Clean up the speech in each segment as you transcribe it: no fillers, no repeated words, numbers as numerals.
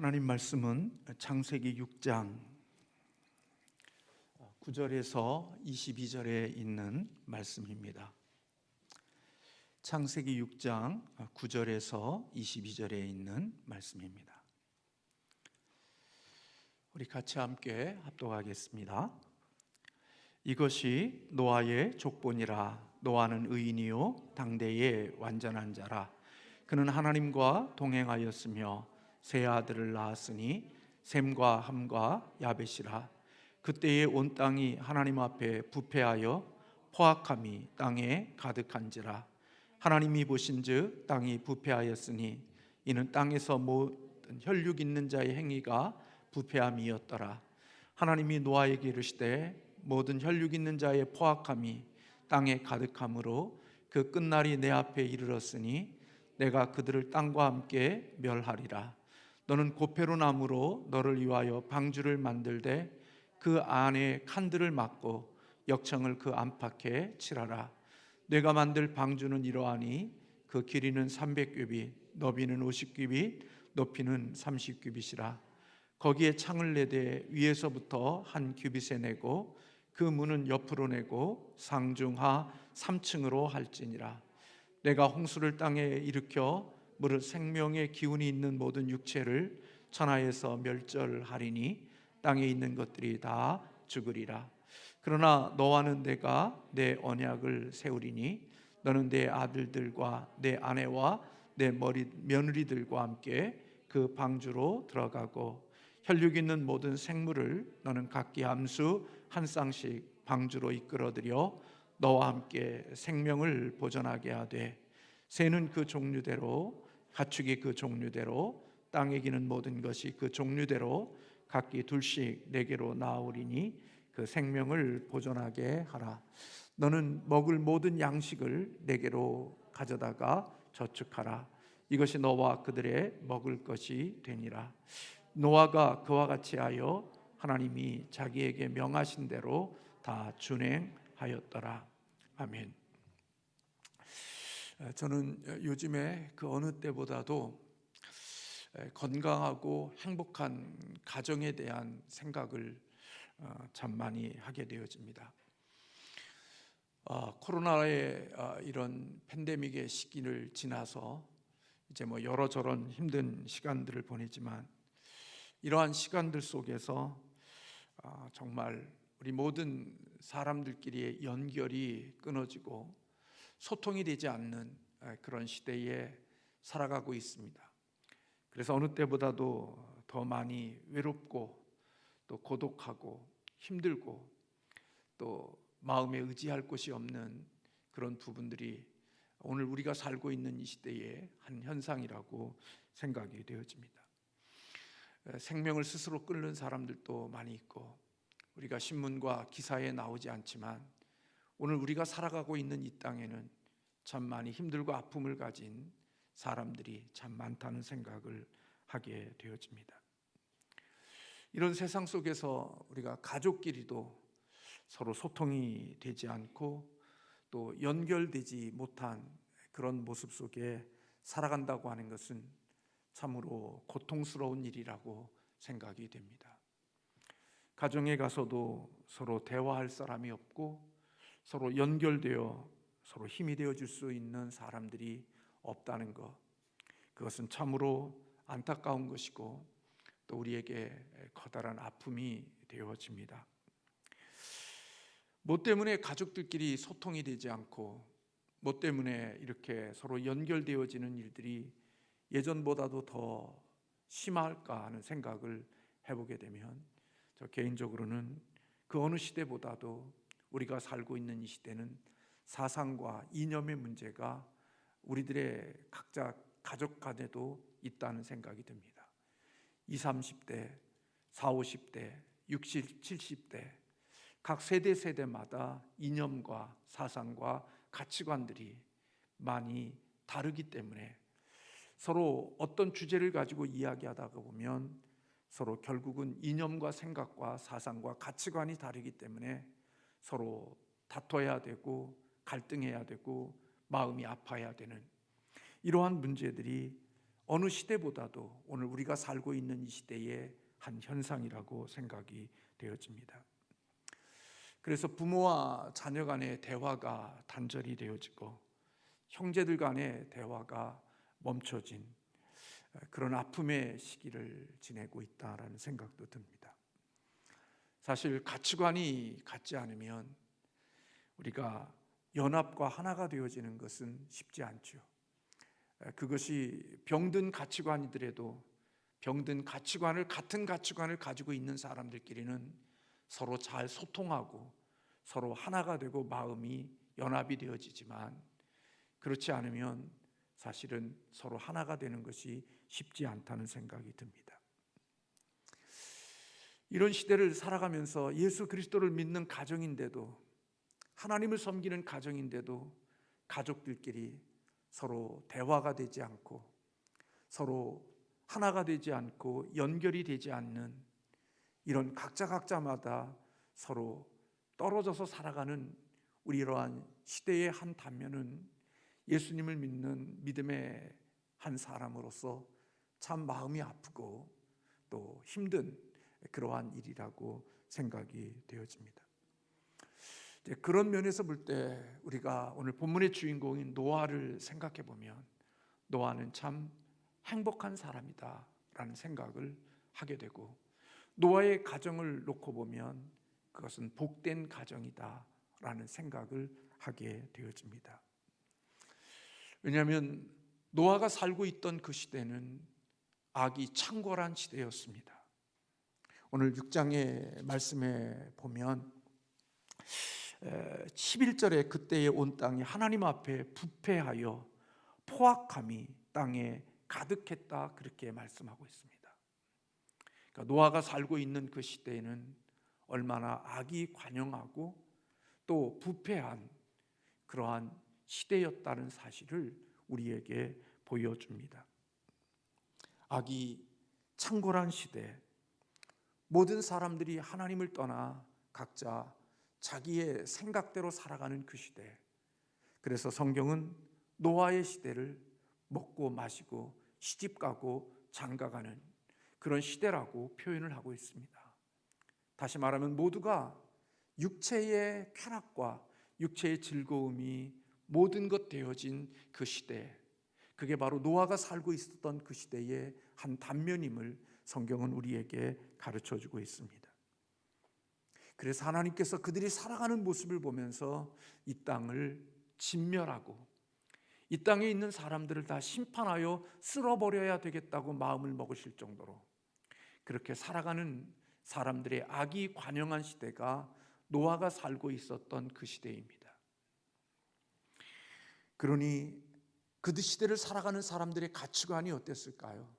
하나님 말씀은 창세기 6장 9절에서 22절에 있는 말씀입니다. 창세기 6장 9절에서 22절에 있는 말씀입니다. 우리 같이 함께 합독하겠습니다. 이것이 노아의 족본이라. 노아는 의인이요 당대의 완전한 자라. 그는 하나님과 동행하였으며 세 아들을 낳았으니 셈과 함과 야벳이라. 그때에 온 땅이 하나님 앞에 부패하여 포악함이 땅에 가득한지라. 하나님이 보신즉 땅이 부패하였으니 이는 땅에서 모든 혈육 있는 자의 행위가 부패함이었더라. 하나님이 노아에게 이르시되 모든 혈육 있는 자의 포악함이 땅에 가득함으로 그 끝날이 내 앞에 이르렀으니 내가 그들을 땅과 함께 멸하리라. 너는 고페로 나무로 너를 위하여 방주를 만들되 그 안에 칸들을 막고 역청을 그 안팎에 칠하라. 내가 만들 방주는 이러하니 그 길이는 300규빗, 너비는 50규빗, 높이는 30규빗이라. 거기에 창을 내되 위에서부터 한 규빗에 내고 그 문은 옆으로 내고 상중하 3층으로 할지니라. 내가 홍수를 땅에 일으켜 무릇 생명의 기운이 있는 모든 육체를 천하에서 멸절하리니 땅에 있는 것들이 다 죽으리라. 그러나 너와는 내가 내 언약을 세우리니 너는 내 아들들과 내 아내와 내 며느리들과 함께 그 방주로 들어가고 혈육 있는 모든 생물을 너는 각기 암수 한 쌍씩 방주로 이끌어들여 너와 함께 생명을 보존하게 하되 새는 그 종류대로 가축이 그 종류대로 땅에 기는 모든 것이 그 종류대로 각기 둘씩 내게로 나오리니 그 생명을 보존하게 하라. 너는 먹을 모든 양식을 내게로 가져다가 저축하라. 이것이 너와 그들의 먹을 것이 되니라. 노아가 그와 같이 하여 하나님이 자기에게 명하신 대로 다 준행하였더라. 아멘. 저는 요즘에 그 어느 때보다도 건강하고 행복한 가정에 대한 생각을 참 많이 하게 되어집니다. 코로나의 이런 팬데믹의 시기를 지나서 이제 여러저런 힘든 시간들을 보내지만 이러한 시간들 속에서 정말 우리 모든 사람들끼리의 연결이 끊어지고 소통이 되지 않는 그런 시대에 살아가고 있습니다. 그래서 어느 때보다도 더 많이 외롭고 또 고독하고 힘들고 또 마음에 의지할 곳이 없는 그런 부분들이 오늘 우리가 살고 있는 이 시대의 한 현상이라고 생각이 되어집니다. 생명을 스스로 끊는 사람들도 많이 있고 우리가 신문과 기사에 나오지 않지만 오늘 우리가 살아가고 있는 이 땅에는 참 많이 힘들고 아픔을 가진 사람들이 참 많다는 생각을 하게 되어집니다. 이런 세상 속에서 우리가 가족끼리도 서로 소통이 되지 않고 또 연결되지 못한 그런 모습 속에 살아간다고 하는 것은 참으로 고통스러운 일이라고 생각이 됩니다. 가정에 가서도 서로 대화할 사람이 없고 서로 연결되어 서로 힘이 되어줄 수 있는 사람들이 없다는 것, 그것은 참으로 안타까운 것이고 또 우리에게 커다란 아픔이 되어집니다. 뭐 때문에 가족들끼리 소통이 되지 않고 뭐 때문에 이렇게 서로 연결되어지는 일들이 예전보다도 더 심할까 하는 생각을 해보게 되면 저 개인적으로는 그 어느 시대보다도 우리가 살고 있는 이 시대는 사상과 이념의 문제가 우리들의 각자 가족 간에도 있다는 생각이 듭니다. 20, 30대, 40, 50대, 60, 70대 각 세대마다 이념과 사상과 가치관들이 많이 다르기 때문에 서로 어떤 주제를 가지고 이야기하다가 보면 서로 결국은 이념과 생각과 사상과 가치관이 다르기 때문에 서로 다퉈야 되고 갈등해야 되고 마음이 아파야 되는 이러한 문제들이 어느 시대보다도 오늘 우리가 살고 있는 이 시대의 한 현상이라고 생각이 되어집니다. 그래서 부모와 자녀 간의 대화가 단절이 되어지고 형제들 간의 대화가 멈춰진 그런 아픔의 시기를 지내고 있다라는 생각도 듭니다. 사실 가치관이 같지 않으면 우리가 연합과 하나가 되어지는 것은 쉽지 않죠. 그것이 병든 가치관이더라도 병든 가치관을 같은 가치관을 가지고 있는 사람들끼리는 서로 잘 소통하고 서로 하나가 되고 마음이 연합이 되어지지만 그렇지 않으면 사실은 서로 하나가 되는 것이 쉽지 않다는 생각이 듭니다. 이런 시대를 살아가면서 예수 그리스도를 믿는 가정인데도 하나님을 섬기는 가정인데도 가족들끼리 서로 대화가 되지 않고 서로 하나가 되지 않고 연결이 되지 않는 이런 각자마다 서로 떨어져서 살아가는 우리 이러한 시대의 한 단면은 예수님을 믿는 믿음의 한 사람으로서 참 마음이 아프고 또 힘든 그러한 일이라고 생각이 되어집니다. 그런 면에서 볼 때 우리가 오늘 본문의 주인공인 노아를 생각해 보면 노아는 참 행복한 사람이다 라는 생각을 하게 되고 노아의 가정을 놓고 보면 그것은 복된 가정이다 라는 생각을 하게 되어집니다. 왜냐하면 노아가 살고 있던 그 시대는 악이 창궐한 시대였습니다. 오늘 6장의 말씀에 보면 11절에 그때의 온 땅이 하나님 앞에 부패하여 포악함이 땅에 가득했다 그렇게 말씀하고 있습니다. 그러니까 노아가 살고 있는 그 시대에는 얼마나 악이 관영하고 또 부패한 그러한 시대였다는 사실을 우리에게 보여줍니다. 악이 창궐한 시대, 모든 사람들이 하나님을 떠나 각자 자기의 생각대로 살아가는 그 시대. 그래서 성경은 노아의 시대를 먹고 마시고 시집가고 장가가는 그런 시대라고 표현을 하고 있습니다. 다시 말하면 모두가 육체의 쾌락과 육체의 즐거움이 모든 것 되어진 그 시대, 그게 바로 노아가 살고 있었던 그 시대의 한 단면임을 성경은 우리에게 가르쳐주고 있습니다. 그래서 하나님께서 그들이 살아가는 모습을 보면서 이 땅을 진멸하고 이 땅에 있는 사람들을 다 심판하여 쓸어버려야 되겠다고 마음을 먹으실 정도로 그렇게 살아가는 사람들의 악이 관영한 시대가 노아가 살고 있었던 그 시대입니다. 그러니 그 시대를 살아가는 사람들의 가치관이 어땠을까요?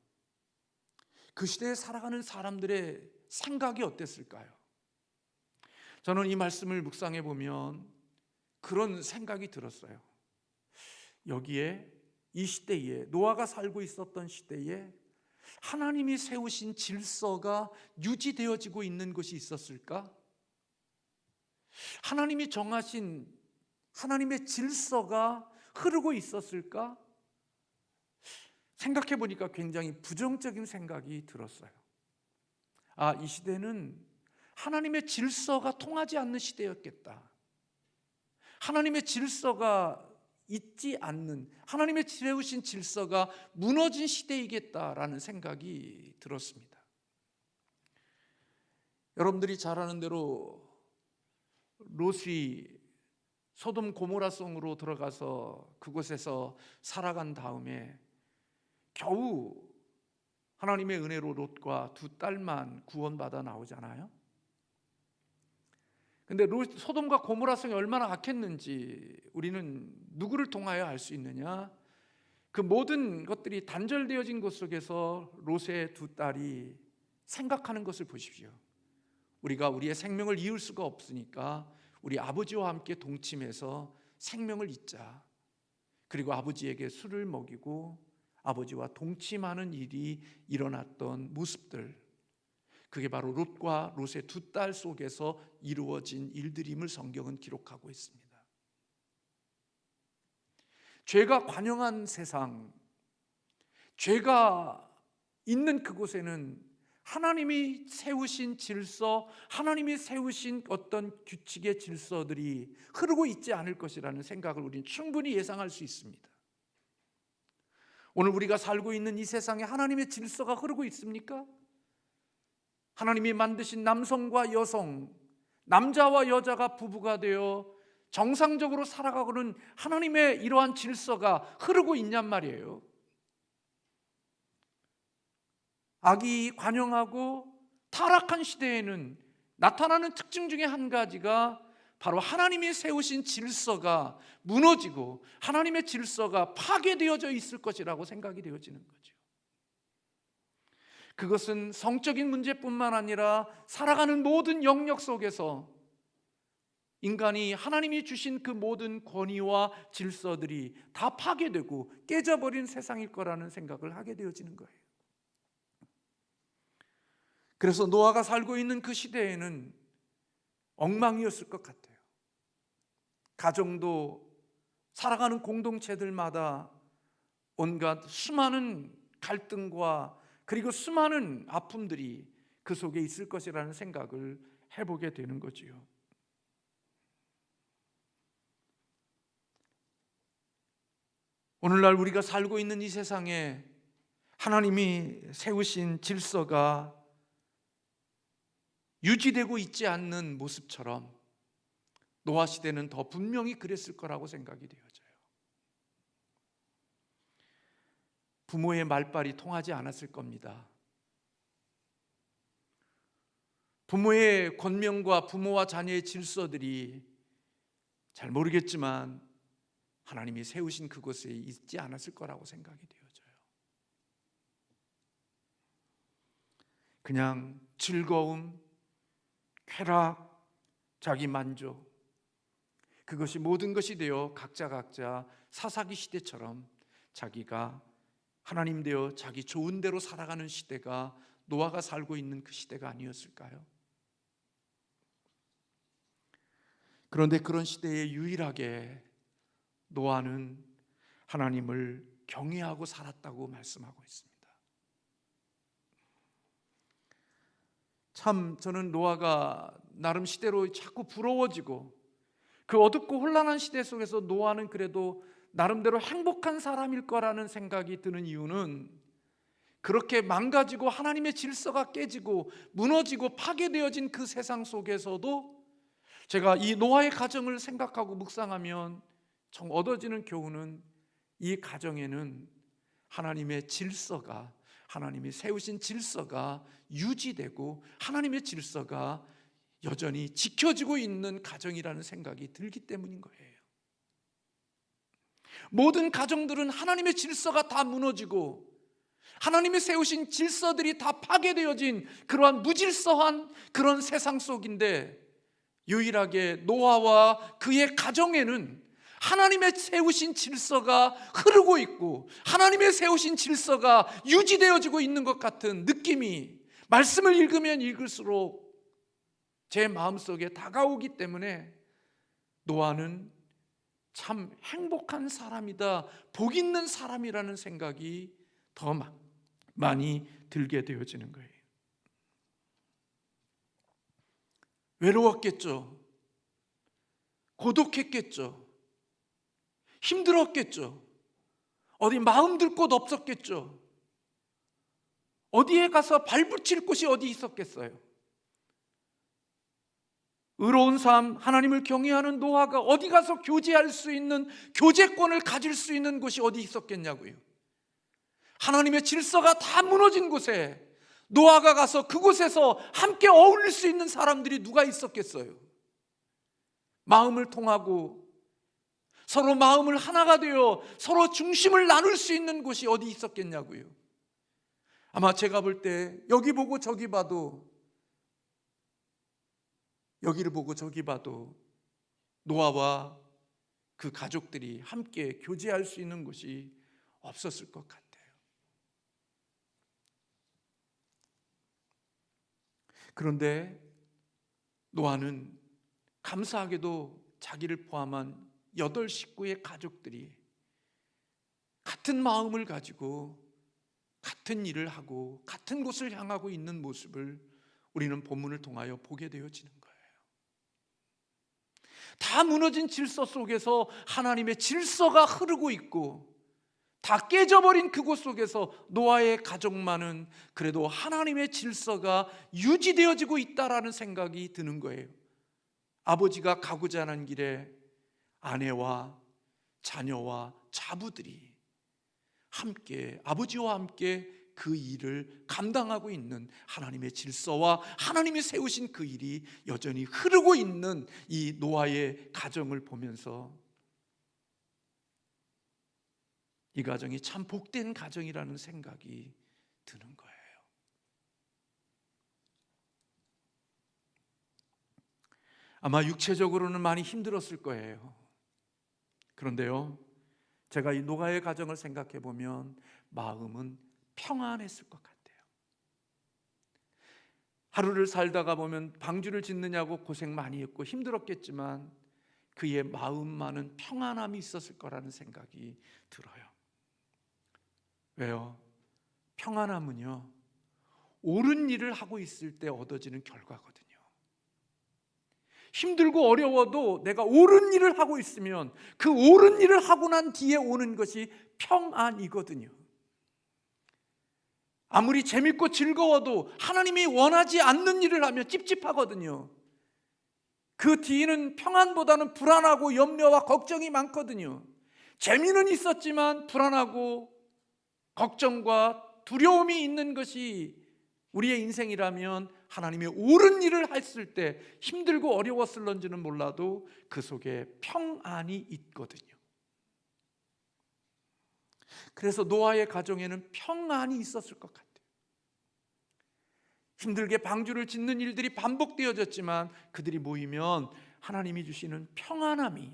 그 시대에 살아가는 사람들의 생각이 어땠을까요? 저는 이 말씀을 묵상해 보면 그런 생각이 들었어요. 여기에 이 시대에 노아가 살고 있었던 시대에 하나님이 세우신 질서가 유지되어지고 있는 것이 있었을까? 하나님이 정하신 하나님의 질서가 흐르고 있었을까? 생각해 보니까 굉장히 부정적인 생각이 들었어요. 이 시대는 하나님의 질서가 통하지 않는 시대였겠다. 하나님의 질서가 있지 않는, 하나님의 세우신 질서가 무너진 시대이겠다라는 생각이 들었습니다. 여러분들이 잘 아는 대로 롯이 소돔 고모라 성으로 들어가서 그곳에서 살아간 다음에 겨우 하나님의 은혜로 롯과 두 딸만 구원받아 나오잖아요. 근데 소돔과 고모라 성이 얼마나 악했는지 우리는 누구를 통하여 알 수 있느냐? 그 모든 것들이 단절되어진 것 속에서 롯의 두 딸이 생각하는 것을 보십시오. 우리가 우리의 생명을 이을 수가 없으니까 우리 아버지와 함께 동침해서 생명을 잇자. 그리고 아버지에게 술을 먹이고 아버지와 동침하는 일이 일어났던 모습들, 그게 바로 롯과 롯의 두 딸 속에서 이루어진 일들임을 성경은 기록하고 있습니다. 죄가 관영한 세상, 죄가 있는 그곳에는 하나님이 세우신 질서, 하나님이 세우신 어떤 규칙의 질서들이 흐르고 있지 않을 것이라는 생각을 우리는 충분히 예상할 수 있습니다. 오늘 우리가 살고 있는 이 세상에 하나님의 질서가 흐르고 있습니까? 하나님이 만드신 남성과 여성, 남자와 여자가 부부가 되어 정상적으로 살아가고는 하나님의 이러한 질서가 흐르고 있냔 말이에요. 악이 관영하고 타락한 시대에는 나타나는 특징 중에 한 가지가 바로 하나님이 세우신 질서가 무너지고 하나님의 질서가 파괴되어져 있을 것이라고 생각이 되어지는 거죠. 그것은 성적인 문제뿐만 아니라 살아가는 모든 영역 속에서 인간이 하나님이 주신 그 모든 권위와 질서들이 다 파괴되고 깨져버린 세상일 거라는 생각을 하게 되어지는 거예요. 그래서 노아가 살고 있는 그 시대에는 엉망이었을 것 같아요. 가정도 살아가는 공동체들마다 온갖 수많은 갈등과 그리고 수많은 아픔들이 그 속에 있을 것이라는 생각을 해보게 되는 거지요. 오늘날 우리가 살고 있는 이 세상에 하나님이 세우신 질서가 유지되고 있지 않는 모습처럼 노아 시대는 더 분명히 그랬을 거라고 생각이 되어져요. 부모의 말발이 통하지 않았을 겁니다. 부모의 권명과 부모와 자녀의 질서들이 잘 모르겠지만 하나님이 세우신 그곳에 있지 않았을 거라고 생각이 되어져요. 그냥 즐거움, 쾌락, 자기 만족, 그것이 모든 것이 되어 각자 사사기 시대처럼 자기가 하나님 되어 자기 좋은 대로 살아가는 시대가 노아가 살고 있는 그 시대가 아니었을까요? 그런데 그런 시대에 유일하게 노아는 하나님을 경외하고 살았다고 말씀하고 있습니다. 참 저는 노아가 나름 시대로 자꾸 부러워지고 그 어둡고 혼란한 시대 속에서 노아는 그래도 나름대로 행복한 사람일 거라는 생각이 드는 이유는 그렇게 망가지고 하나님의 질서가 깨지고 무너지고 파괴되어진 그 세상 속에서도 제가 이 노아의 가정을 생각하고 묵상하면 참 얻어지는 교훈은 이 가정에는 하나님의 질서가, 하나님이 세우신 질서가 유지되고 하나님의 질서가 여전히 지켜지고 있는 가정이라는 생각이 들기 때문인 거예요. 모든 가정들은 하나님의 질서가 다 무너지고 하나님이 세우신 질서들이 다 파괴되어진 그러한 무질서한 그런 세상 속인데, 유일하게 노아와 그의 가정에는 하나님의 세우신 질서가 흐르고 있고 하나님의 세우신 질서가 유지되어지고 있는 것 같은 느낌이 말씀을 읽으면 읽을수록 제 마음속에 다가오기 때문에 노아는 참 행복한 사람이다, 복 있는 사람이라는 생각이 더 많이 들게 되어지는 거예요. 외로웠겠죠. 고독했겠죠. 힘들었겠죠. 어디 마음 들 곳 없었겠죠. 어디에 가서 발붙일 곳이 어디 있었겠어요. 의로운 삶, 하나님을 경외하는 노아가 어디 가서 교제할 수 있는, 교제권을 가질 수 있는 곳이 어디 있었겠냐고요. 하나님의 질서가 다 무너진 곳에 노아가 가서 그곳에서 함께 어울릴 수 있는 사람들이 누가 있었겠어요. 마음을 통하고 서로 마음을 하나가 되어 서로 중심을 나눌 수 있는 곳이 어디 있었겠냐고요. 아마 제가 볼 때 여기 보고 저기 봐도, 여기를 보고 저기 봐도 노아와 그 가족들이 함께 교제할 수 있는 곳이 없었을 것 같아요. 그런데 노아는 감사하게도 자기를 포함한 8 식구의 가족들이 같은 마음을 가지고 같은 일을 하고 같은 곳을 향하고 있는 모습을 우리는 본문을 통하여 보게 되어지는 거예요. 다 무너진 질서 속에서 하나님의 질서가 흐르고 있고, 다 깨져버린 그곳 속에서 노아의 가족만은 그래도 하나님의 질서가 유지되어지고 있다라는 생각이 드는 거예요. 아버지가 가고자 하는 길에 아내와 자녀와 자부들이 함께, 아버지와 함께 그 일을 감당하고 있는 하나님의 질서와 하나님이 세우신 그 일이 여전히 흐르고 있는 이 노아의 가정을 보면서 이 가정이 참 복된 가정이라는 생각이 드는 거예요. 아마 육체적으로는 많이 힘들었을 거예요. 그런데요, 제가 이 노아의 가정을 생각해 보면 마음은 평안했을 것 같아요. 하루를 살다가 보면 방주를 짓느냐고 고생 많이 했고 힘들었겠지만 그의 마음만은 평안함이 있었을 거라는 생각이 들어요. 왜요? 평안함은요, 옳은 일을 하고 있을 때 얻어지는 결과거든요. 힘들고 어려워도 내가 옳은 일을 하고 있으면 그 옳은 일을 하고 난 뒤에 오는 것이 평안이거든요. 아무리 재밌고 즐거워도 하나님이 원하지 않는 일을 하면 찝찝하거든요. 그 뒤는 평안보다는 불안하고 염려와 걱정이 많거든요. 재미는 있었지만 불안하고 걱정과 두려움이 있는 것이 우리의 인생이라면 하나님의 옳은 일을 했을 때 힘들고 어려웠을런지는 몰라도 그 속에 평안이 있거든요. 그래서 노아의 가정에는 평안이 있었을 것 같아요. 힘들게 방주를 짓는 일들이 반복되어졌지만 그들이 모이면 하나님이 주시는 평안함이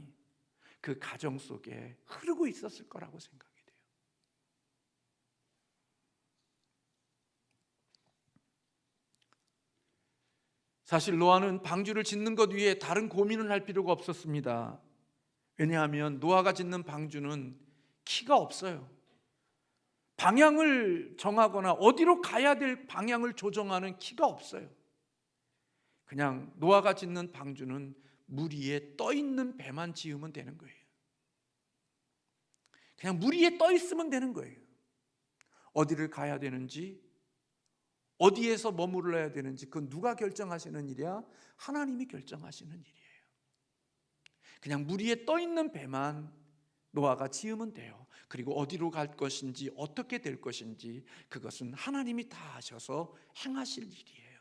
그 가정 속에 흐르고 있었을 거라고 생각이 돼요. 사실 노아는 방주를 짓는 것 위에 다른 고민을 할 필요가 없었습니다. 왜냐하면 노아가 짓는 방주는 키가 없어요. 방향을 정하거나 어디로 가야 될 방향을 조정하는 키가 없어요. 그냥 노아가 짓는 방주는 물 위에 떠 있는 배만 지으면 되는 거예요. 그냥 물 위에 떠 있으면 되는 거예요. 어디를 가야 되는지, 어디에서 머물러야 되는지 그건 누가 결정하시는 일이야? 하나님이 결정하시는 일이에요. 그냥 물 위에 떠 있는 배만 노아가 지으면 돼요. 그리고 어디로 갈 것인지 어떻게 될 것인지 그것은 하나님이 다 하셔서 행하실 일이에요.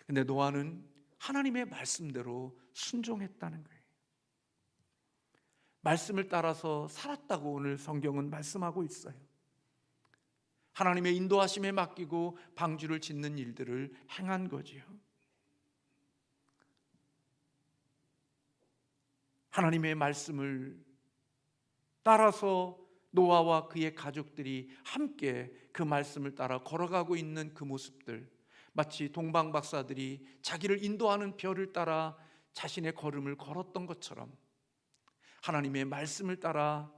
근데 노아는 하나님의 말씀대로 순종했다는 거예요. 말씀을 따라서 살았다고 오늘 성경은 말씀하고 있어요. 하나님의 인도하심에 맡기고 방주를 짓는 일들을 행한 거지요. 하나님의 말씀을 따라서 노아와 그의 가족들이 함께 그 말씀을 따라 걸어가고 있는 그 모습들, 마치 동방 박사들이 자기를 인도하는 별을 따라 자신의 걸음을 걸었던 것처럼 하나님의 말씀을 따라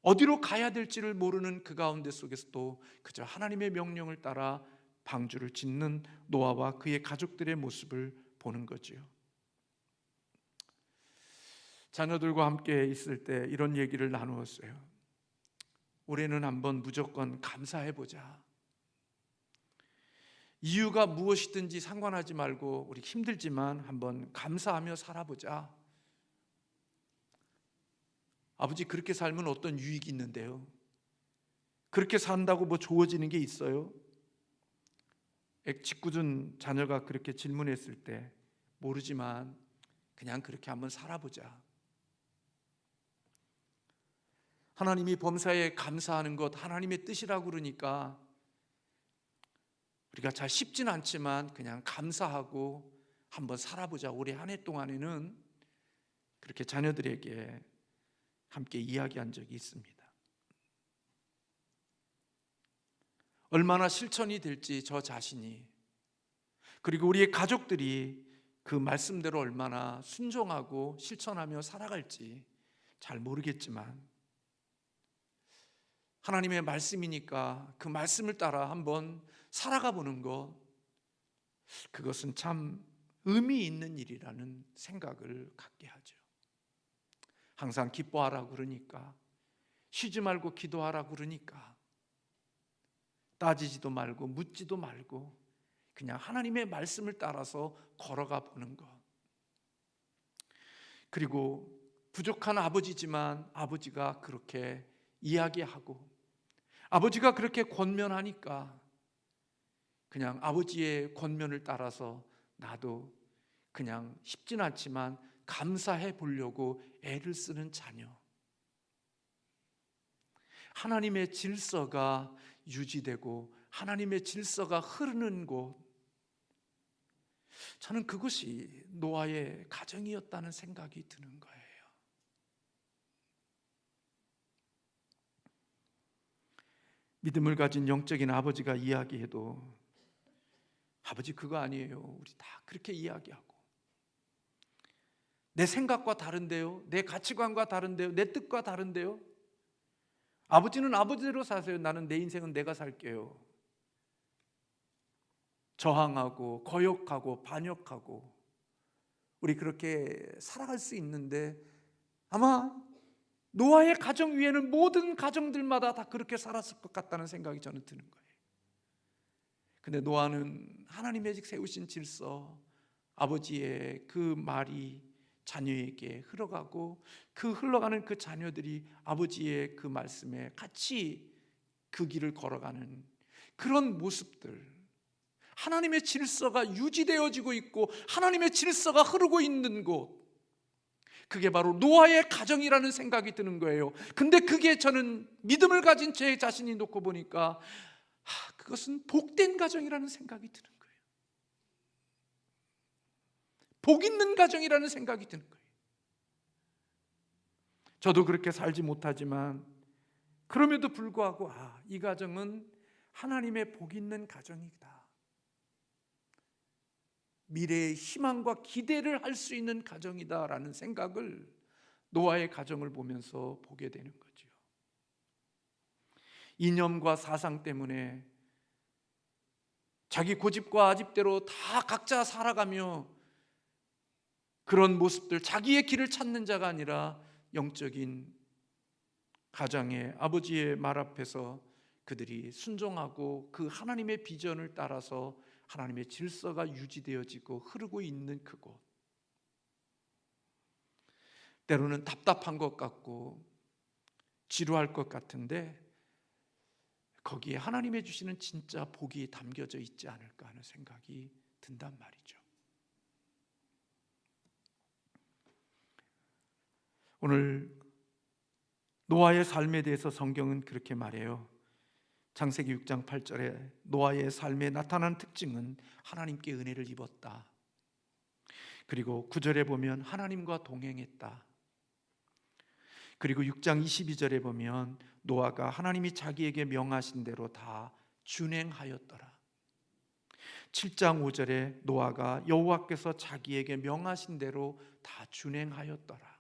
어디로 가야 될지를 모르는 그 가운데 속에서도 그저 하나님의 명령을 따라 방주를 짓는 노아와 그의 가족들의 모습을 보는 거지요. 자녀들과 함께 있을 때 이런 얘기를 나누었어요. 올해는 한번 무조건 감사해보자. 이유가 무엇이든지 상관하지 말고 우리 힘들지만 한번 감사하며 살아보자. 아버지, 그렇게 살면 어떤 유익이 있는데요? 그렇게 산다고 뭐 좋아지는 게 있어요? 짓궂은 자녀가 그렇게 질문했을 때 모르지만 그냥 그렇게 한번 살아보자. 하나님이 범사에 감사하는 것 하나님의 뜻이라고 그러니까 우리가 잘 쉽진 않지만 그냥 감사하고 한번 살아보자. 올해 한 해 동안에는 그렇게 자녀들에게 함께 이야기한 적이 있습니다. 얼마나 실천이 될지 저 자신이, 그리고 우리의 가족들이 그 말씀대로 얼마나 순종하고 실천하며 살아갈지 잘 모르겠지만 하나님의 말씀이니까 그 말씀을 따라 한번 살아가 보는 것, 그것은 참 의미 있는 일이라는 생각을 갖게 하죠. 항상 기뻐하라고 그러니까, 쉬지 말고 기도하라고 그러니까, 따지지도 말고 묻지도 말고 그냥 하나님의 말씀을 따라서 걸어가 보는 것. 그리고 부족한 아버지지만 아버지가 그렇게 이야기하고 아버지가 그렇게 권면하니까 그냥 아버지의 권면을 따라서 나도 그냥 쉽진 않지만 감사해 보려고 애를 쓰는 자녀. 하나님의 질서가 유지되고 하나님의 질서가 흐르는 곳, 저는 그것이 노아의 가정이었다는 생각이 드는 거예요. 믿음을 가진 영적인 아버지가 이야기해도 아버지 그거 아니에요, 우리 다 그렇게 이야기하고, 내 생각과 다른데요, 내 가치관과 다른데요, 내 뜻과 다른데요, 아버지는 아버지대로 사세요, 나는 내 인생은 내가 살게요. 저항하고 거역하고 반역하고 우리 그렇게 살아갈 수 있는데, 아마 노아의 가정 위에는 모든 가정들마다 다 그렇게 살았을 것 같다는 생각이 저는 드는 거예요. 근데 노아는 하나님의 세우신 질서, 아버지의 그 말이 자녀에게 흘러가고 그 흘러가는 그 자녀들이 아버지의 그 말씀에 같이 그 길을 걸어가는 그런 모습들, 하나님의 질서가 유지되어지고 있고 하나님의 질서가 흐르고 있는 곳, 그게 바로 노아의 가정이라는 생각이 드는 거예요. 근데 그게 저는 믿음을 가진 제 자신이 놓고 보니까 그것은 복된 가정이라는 생각이 드는 거예요. 복 있는 가정이라는 생각이 드는 거예요. 저도 그렇게 살지 못하지만 그럼에도 불구하고 이 가정은 하나님의 복 있는 가정이다, 미래의 희망과 기대를 할 수 있는 가정이다라는 생각을 노아의 가정을 보면서 보게 되는 거죠. 이념과 사상 때문에 자기 고집과 아집대로 다 각자 살아가며 그런 모습들, 자기의 길을 찾는 자가 아니라 영적인 가장의 아버지의 말 앞에서 그들이 순종하고 그 하나님의 비전을 따라서 하나님의 질서가 유지되어지고 흐르고 있는 그곳, 때로는 답답한 것 같고 지루할 것 같은데 거기에 하나님의 주시는 진짜 복이 담겨져 있지 않을까 하는 생각이 든단 말이죠. 오늘 노아의 삶에 대해서 성경은 그렇게 말해요. 창세기 6장 8절에 노아의 삶에 나타난 특징은 하나님께 은혜를 입었다. 그리고 9절에 보면 하나님과 동행했다. 그리고 6장 22절에 보면 노아가 하나님이 자기에게 명하신 대로 다 준행하였더라. 7장 5절에 노아가 여호와께서 자기에게 명하신 대로 다 준행하였더라.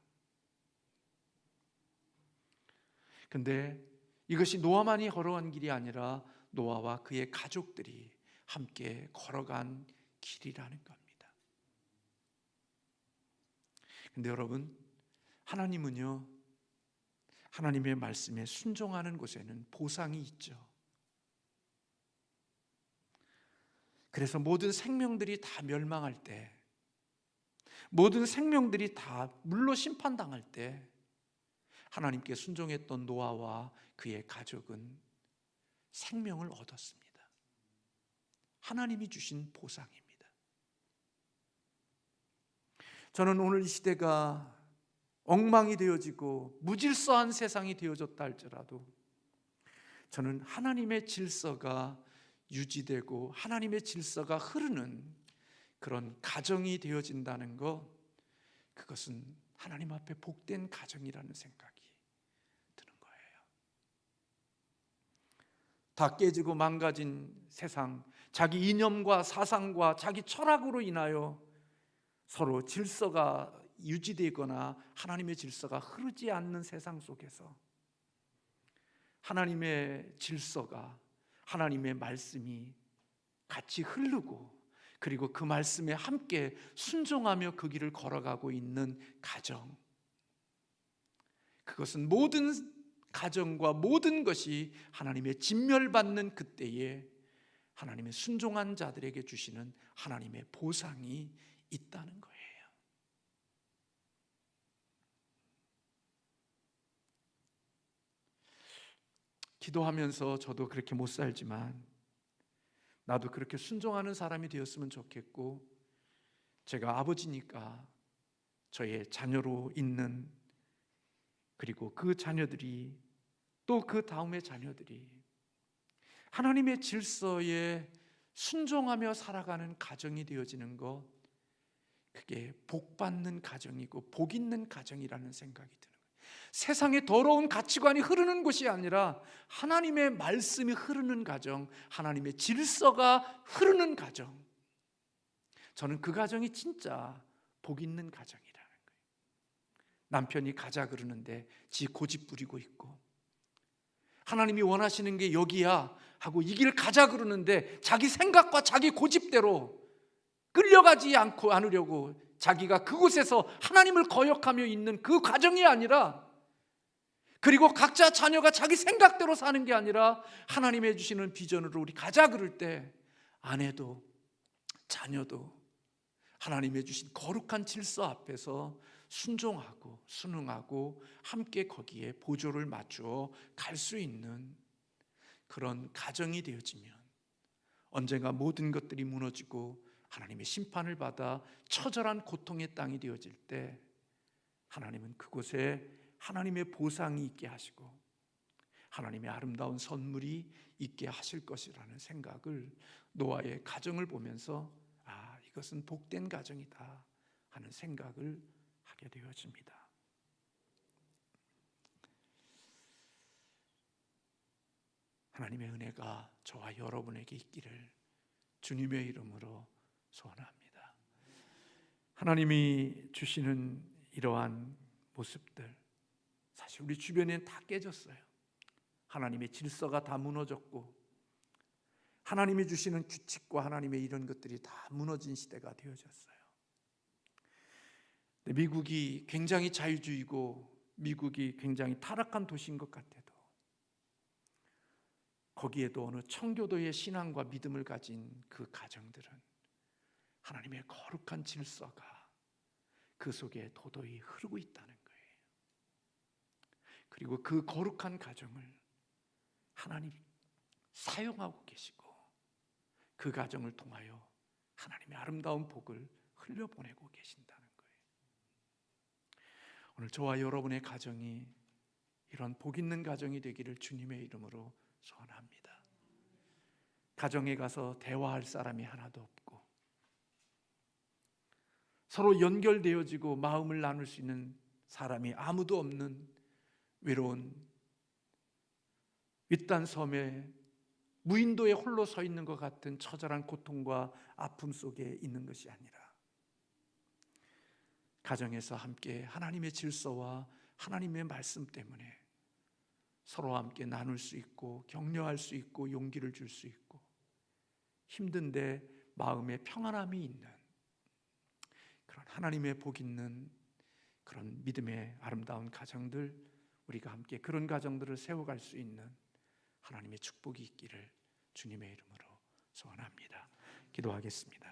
근데 이것이 노아만이 걸어간 길이 아니라 노아와 그의 가족들이 함께 걸어간 길이라는 겁니다. 근데 여러분, 하나님은요, 하나님의 말씀에 순종하는 곳에는 보상이 있죠. 그래서 모든 생명들이 다 멸망할 때, 모든 생명들이 다 물로 심판당할 때 하나님께 순종했던 노아와 그의 가족은 생명을 얻었습니다. 하나님이 주신 보상입니다. 저는 오늘 이 시대가 엉망이 되어지고 무질서한 세상이 되어졌다 할지라도 저는 하나님의 질서가 유지되고 하나님의 질서가 흐르는 그런 가정이 되어진다는 것, 그것은 하나님 앞에 복된 가정이라는 생각이 드는 거예요. 다 깨지고 망가진 세상, 자기 이념과 사상과 자기 철학으로 인하여 서로 질서가 유지되거나 하나님의 질서가 흐르지 않는 세상 속에서 하나님의 질서가, 하나님의 말씀이 같이 흐르고, 그리고 그 말씀에 함께 순종하며 그 길을 걸어가고 있는 가정, 그것은 모든 가정과 모든 것이 하나님의 진멸받는 그때에 하나님의 순종한 자들에게 주시는 하나님의 보상이 있다는 거예요. 기도하면서 저도 그렇게 못 살지만 나도 그렇게 순종하는 사람이 되었으면 좋겠고, 제가 아버지니까 저의 자녀로 있는, 그리고 그 자녀들이, 또 그 다음의 자녀들이 하나님의 질서에 순종하며 살아가는 가정이 되어지는 것, 그게 복받는 가정이고 복 있는 가정이라는 생각이 드는 거예요. 세상에 더러운 가치관이 흐르는 곳이 아니라 하나님의 말씀이 흐르는 가정, 하나님의 질서가 흐르는 가정, 저는 그 가정이 진짜 복 있는 가정이라는 거예요. 남편이 가자 그러는데 지 고집 부리고 있고, 하나님이 원하시는 게 여기야 하고 이 길 가자 그러는데 자기 생각과 자기 고집대로 끌려가지 않으려고 자기가 그곳에서 하나님을 거역하며 있는 그 과정이 아니라, 그리고 각자 자녀가 자기 생각대로 사는 게 아니라 하나님이 주시는 비전으로 우리 가자 그럴 때 아내도 자녀도 하나님이 주신 거룩한 질서 앞에서 순종하고 순응하고 함께 거기에 보조를 맞추어 갈 수 있는 그런 가정이 되어지면, 언젠가 모든 것들이 무너지고 하나님의 심판을 받아 처절한 고통의 땅이 되어질 때 하나님은 그곳에 하나님의 보상이 있게 하시고 하나님의 아름다운 선물이 있게 하실 것이라는 생각을, 노아의 가정을 보면서 이것은 복된 가정이다 하는 생각을 하게 되어집니다. 하나님의 은혜가 저와 여러분에게 있기를 주님의 이름으로 소원합니다. 하나님이 주시는 이러한 모습들, 사실 우리 주변엔 다 깨졌어요. 하나님의 질서가 다 무너졌고 하나님이 주시는 규칙과 하나님의 이런 것들이 다 무너진 시대가 되어졌어요. 미국이 굉장히 자유주의고 미국이 굉장히 타락한 도시인 것 같아도 거기에도 어느 청교도의 신앙과 믿음을 가진 그 가정들은 하나님의 거룩한 질서가 그 속에 도도히 흐르고 있다는 거예요. 그리고 그 거룩한 가정을 하나님 사용하고 계시고 그 가정을 통하여 하나님의 아름다운 복을 흘려보내고 계신다는 거예요. 오늘 저와 여러분의 가정이 이런 복 있는 가정이 되기를 주님의 이름으로 소원합니다. 가정에 가서 대화할 사람이 하나도 없고 서로 연결되어지고 마음을 나눌 수 있는 사람이 아무도 없는 외로운 윗단 섬에 무인도에 홀로 서 있는 것 같은 처절한 고통과 아픔 속에 있는 것이 아니라 가정에서 함께 하나님의 질서와 하나님의 말씀 때문에 서로 함께 나눌 수 있고 격려할 수 있고 용기를 줄 수 있고 힘든데 마음에 평안함이 있는 그런 하나님의 복 있는 그런 믿음의 아름다운 가정들, 우리가 함께 그런 가정들을 세워갈 수 있는 하나님의 축복이 있기를 주님의 이름으로 소원합니다. 기도하겠습니다.